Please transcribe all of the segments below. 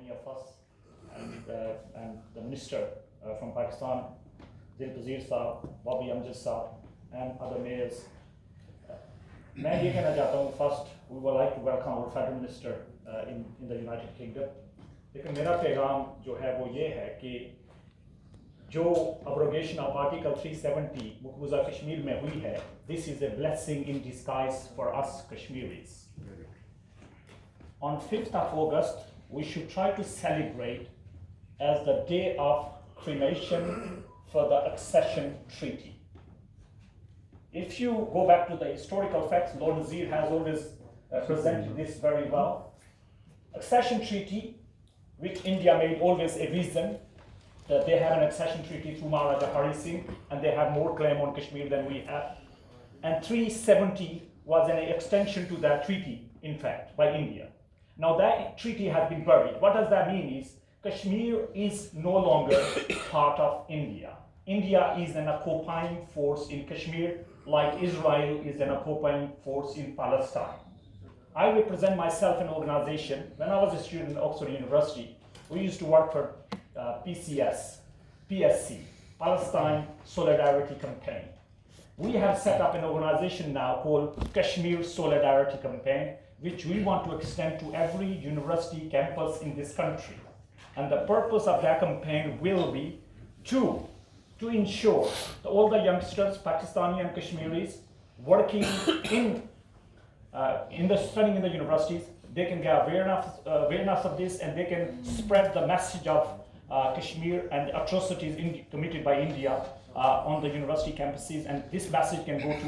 many of us, and the minister from Pakistan, Dilpazir Saab, Bobby Amjad Saab, and other mayors. میں یہ کہنا چاہتا ہوں first we would like to welcome our federal minister in the United Kingdom. لیکن میرا پیغام جو ہے وہ یہ ہے کہ جو ابروگیشن آف آرٹیکل 370 مقبوضہ کشمیر میں ہوئی ہے, this is a blessing in disguise for us Kashmiris. On 5th of August, we should try to celebrate as the day of cremation for the accession treaty. If you go back to the historical facts, Lord Nazir has always presented this very well. Accession treaty, which India made always a reason that they have an accession treaty through Maharaja Hari Singh, and they have more claim on Kashmir than we have. And 370 was an extension to that treaty, in fact, by India. Now that treaty has been buried. What does that mean is Kashmir is no longer part of India. India is an occupying force in Kashmir, like Israel is an occupying force in Palestine. I represent myself in an organization. When I was a student at Oxford University, we used to work for PSC, Palestine Solidarity Campaign. We have set up an organization now called Kashmir Solidarity Campaign, which we want to extend to every university campus in this country. And the purpose of that campaign will be to ensure that all the youngsters, Pakistani and Kashmiris, working studying in the universities, they can get awareness of this, and they can spread the message of Kashmir and the atrocities committed by India on the university campuses, and this message can go to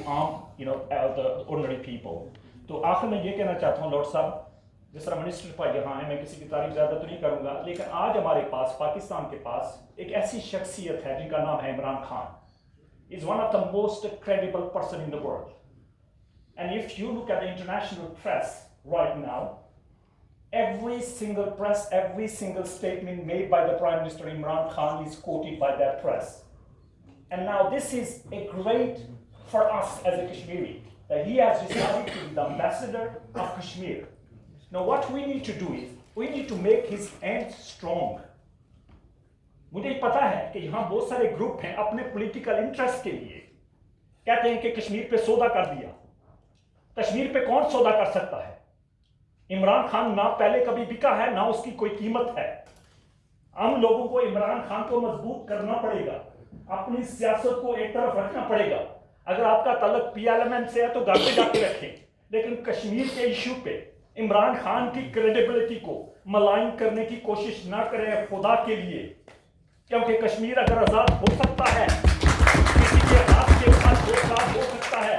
the ordinary people. تو آخر میں یہ کہنا چاہتا ہوں lord صاحب, جس طرح منسٹر پر یہاں ہیں, میں کسی کی تعریف زیادہ تو نہیں کروں گا, لیکن آج ہمارے پاس پاکستان کے پاس ایک ایسی شخصیت ہے جن کا نام ہے Imran Khan. He is one of the most credible person in the world. And if you look at the international press right now, every single press, every single statement made by the Prime Minister Imran Khan is quoted by that press. And now this is a great for us as a Kashmiri, that he has decided to be the ambassador of Kashmir. Now what we need to do is, we need to make his end strong. مجھے پتا ہے کہ یہاں بہت سارے group ہیں اپنے political interest کے لیے کہتے ہیں کہ کشمیر پہ سودا کر دیا. کشمیر پہ کون سودا کر سکتا ہے؟ عمران خان نہ پہلے کبھی بکا ہے, نہ اس کی کوئی قیمت ہے. ہم لوگوں کو عمران خان کو مضبوط کرنا پڑے گا, اپنی سیاست کو ایک طرف رکھنا پڑے گا. اگر آپ کا تعلق پی ایل ایم این سے ہے تو گھر پہ جا کے رکھیں, لیکن کشمیر کے ایشو پہ عمران خان کی کریڈیبلٹی کو ملائن کرنے کی کوشش نہ کریں خدا کے لیے, کیونکہ کشمیر اگر آزاد ہو سکتا ہے, کسی کے ہاتھ کے ساتھ آزاد ہو سکتا ہے,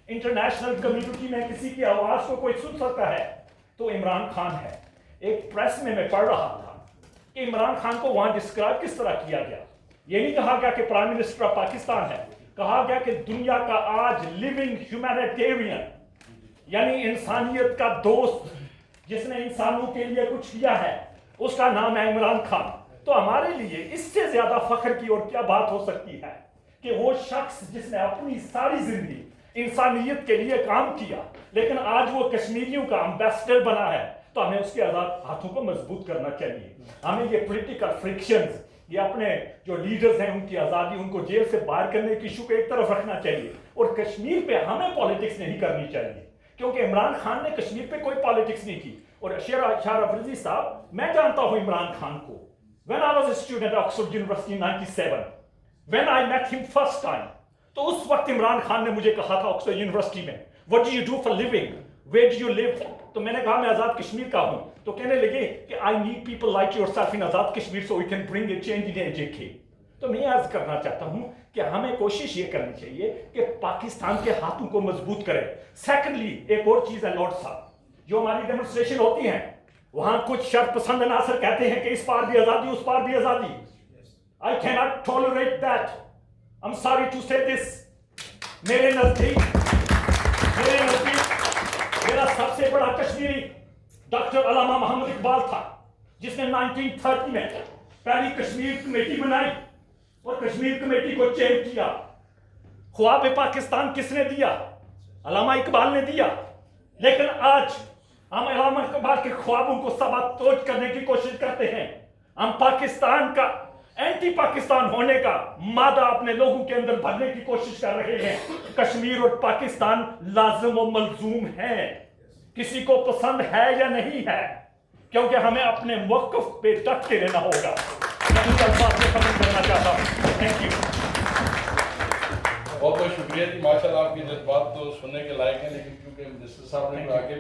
انٹرنیشنل کمیونٹی میں کسی کی آواز کو کوئی سن سکتا ہے, تو عمران خان ہے. ایک پریس میں پڑھ رہا تھا کہ عمران خان کو وہاں ڈسکرائب کس طرح کیا گیا. یہ نہیں کہا گیا کہ پرائم منسٹر آف پاکستان ہے, کہا گیا کہ دنیا کا آج لیونگ ہیومینیٹیرین, یعنی انسانیت کا دوست جس نے انسانوں کے لیے کچھ کیا ہے, اس کا نام ہے عمران خان. تو ہمارے لیے اس سے زیادہ فخر کی اور کیا بات ہو سکتی ہے کہ وہ شخص جس نے اپنی ساری زندگی انسانیت کے لیے کام کیا, لیکن آج وہ کشمیریوں کا امبیسڈر بنا ہے. تو ہمیں اس کے آزاد ہاتھوں کو مضبوط کرنا چاہیے. ہمیں یہ پولیٹیکل فرکشنز, یہ اپنے جو لیڈرز ہیں ان کی آزادی, ان کو جیل سے باہر کرنے کی ایشو کو ایک طرف رکھنا چاہیے, اور کشمیر پہ ہمیں پالیٹکس نہیں کرنی چاہیے, کیونکہ عمران خان نے کشمیر پہ کوئی پالیٹکس نہیں کی. اور شاہ رفیع صاحب, میں جانتا ہوں عمران خان کو. When I was a student at Oxford University in 97, when I met him first time, تو اس وقت عمران خان نے مجھے کہا تھا آکسفورڈ یونیورسٹی میں, what do you do for living? Where do you live? تو میں نے کہا میں آزاد کشمیر کا ہوں. تو کہنے لگے کہ I need people like yourself in Azad Kashmir so we can bring a change in AJK. تو میں عرض کرنا چاہتا ہوں کہ ہمیں کوشش یہ کرنی چاہیے کہ پاکستان کے ہاتھوں کو مضبوط کریں. سیکنڈلی ایک اور چیز ہے لارڈ صاحب, جو ہماری ڈیمونسٹریشن ہوتی ہیں, وہاں کچھ شر پسند عناصر کہتے ہیں کہ اس پار بھی آزادی, اس پار بھی آزادی. I cannot tolerate that. I'm sorry to say this. میرے نزدیک میرا سب سے بڑا کشمیری ڈاکٹر علامہ محمد اقبال تھا, جس نے 1930 میں پہلی کشمیر کمیٹی بنائی اور کشمیر کمیٹی کو چینج کیا. خواب پاکستان کس نے دیا؟ علامہ اقبال نے دیا. لیکن آج ہم علامہ اقبال کے خوابوں کو سبات توڑ کرنے کی کوشش کرتے ہیں. ہم پاکستان کا اینٹی پاکستان ہونے کا مادہ اپنے لوگوں کے اندر بھرنے کی کوشش کر رہے ہیں. کشمیر اور پاکستان لازم و ملزوم ہے. کسی کو پسند ہے یا نہیں ہے, کیونکہ ہمیں اپنے موقف پہ ڈٹ کے رہنا ہوگا. میں ان الفاظ میں ختم کرنا چاہتا ہوں. Thank you. بہت بہت شکریہ جی. ماشاء اللہ آپ کے جذبات تو سننے کے لائق ہیں, لیکن کیونکہ منسٹر صاحب نے آگے